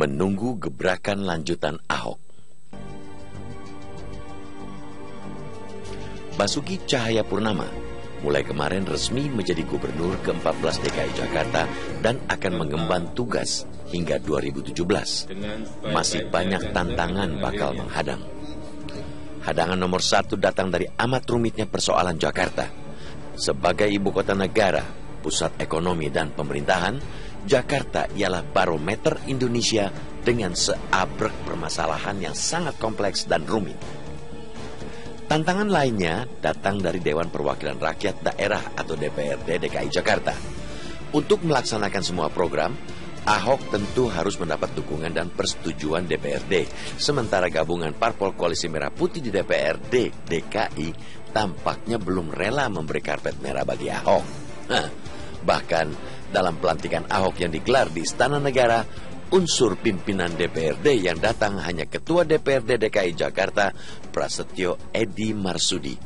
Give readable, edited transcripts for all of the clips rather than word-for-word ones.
menunggu gebrakan lanjutan Ahok. Basuki Cahayapurnama mulai kemarin resmi menjadi gubernur ke-14 DKI Jakarta dan akan mengemban tugas hingga 2017. Masih banyak tantangan bakal menghadang. Hadangan nomor satu datang dari amat rumitnya persoalan Jakarta. Sebagai ibu kota negara, pusat ekonomi dan pemerintahan, Jakarta ialah barometer Indonesia dengan seabrek permasalahan yang sangat kompleks dan rumit. Tantangan lainnya datang dari Dewan Perwakilan Rakyat Daerah atau DPRD DKI Jakarta. Untuk melaksanakan semua program, Ahok tentu harus mendapat dukungan dan persetujuan DPRD. Sementara gabungan Parpol Koalisi Merah Putih di DPRD DKI tampaknya belum rela memberi karpet merah bagi Ahok. Bahkan dalam pelantikan Ahok yang digelar di Istana Negara, unsur pimpinan DPRD yang datang hanya Ketua DPRD DKI Jakarta, Prasetyo Edi Marsudi.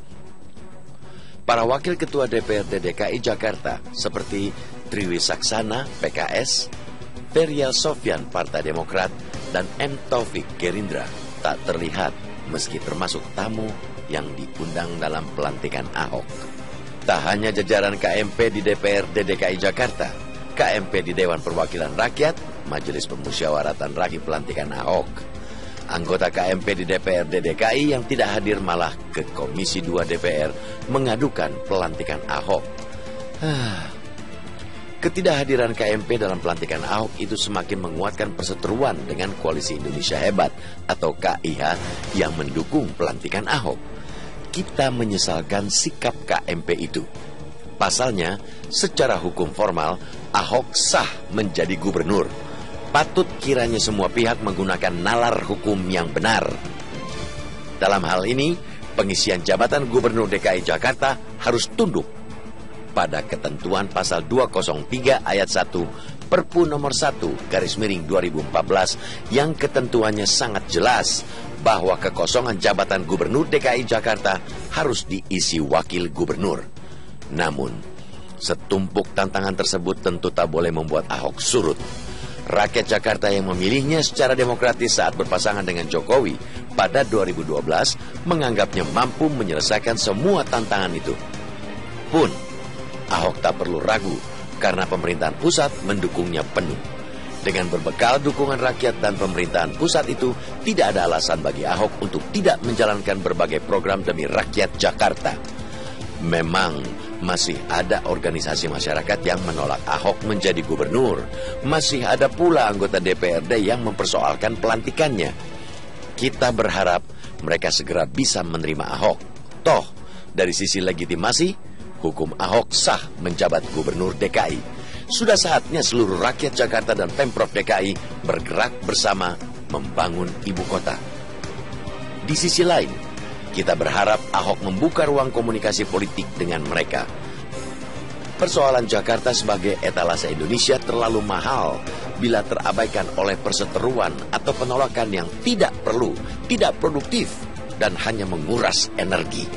Para wakil Ketua DPRD DKI Jakarta seperti Triwisaksana PKS, Ferial Sofyan Partai Demokrat, dan M. Taufik Gerindra tak terlihat meski termasuk tamu yang diundang dalam pelantikan Ahok. Tak hanya jajaran KMP di DPRD DKI Jakarta, KMP di Dewan Perwakilan Rakyat, Majelis Permusyawaratan Rakyat pelantikan Ahok. Anggota KMP di DPRD DKI yang tidak hadir malah ke Komisi 2 DPR mengadukan pelantikan Ahok. Ketidakhadiran KMP dalam pelantikan Ahok itu semakin menguatkan perseteruan dengan Koalisi Indonesia Hebat atau KIH yang mendukung pelantikan Ahok. Kita menyesalkan sikap KMP itu. Pasalnya, secara hukum formal, Ahok sah menjadi gubernur. Patut kiranya semua pihak menggunakan nalar hukum yang benar. Dalam hal ini, pengisian jabatan Gubernur DKI Jakarta harus tunduk pada ketentuan pasal 203 ayat 1 Perpu nomor 1/2014 yang ketentuannya sangat jelas bahwa kekosongan jabatan Gubernur DKI Jakarta harus diisi wakil gubernur. Namun, setumpuk tantangan tersebut tentu tak boleh membuat Ahok surut. Rakyat Jakarta yang memilihnya secara demokratis saat berpasangan dengan Jokowi pada 2012 menganggapnya mampu menyelesaikan semua tantangan itu. Pun, Ahok tak perlu ragu karena pemerintahan pusat mendukungnya penuh. Dengan berbekal dukungan rakyat dan pemerintahan pusat itu, tidak ada alasan bagi Ahok untuk tidak menjalankan berbagai program demi rakyat Jakarta. Memang masih ada organisasi masyarakat yang menolak Ahok menjadi gubernur. Masih ada pula anggota DPRD yang mempersoalkan pelantikannya. Kita berharap mereka segera bisa menerima Ahok. Toh, dari sisi legitimasi, hukum Ahok sah menjabat gubernur DKI. Sudah saatnya seluruh rakyat Jakarta dan Pemprov DKI bergerak bersama membangun ibu kota. Di sisi lain, kita berharap Ahok membuka ruang komunikasi politik dengan mereka. Persoalan Jakarta sebagai etalase Indonesia terlalu mahal bila terabaikan oleh perseteruan atau penolakan yang tidak perlu, tidak produktif, dan hanya menguras energi.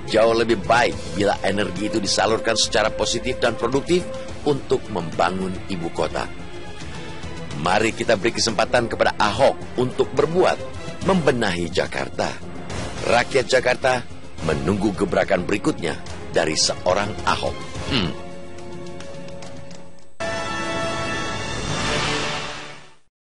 Jauh lebih baik bila energi itu disalurkan secara positif dan produktif untuk membangun ibu kota. Mari kita beri kesempatan kepada Ahok untuk berbuat, membenahi Jakarta. Rakyat Jakarta menunggu gebrakan berikutnya dari seorang Ahok.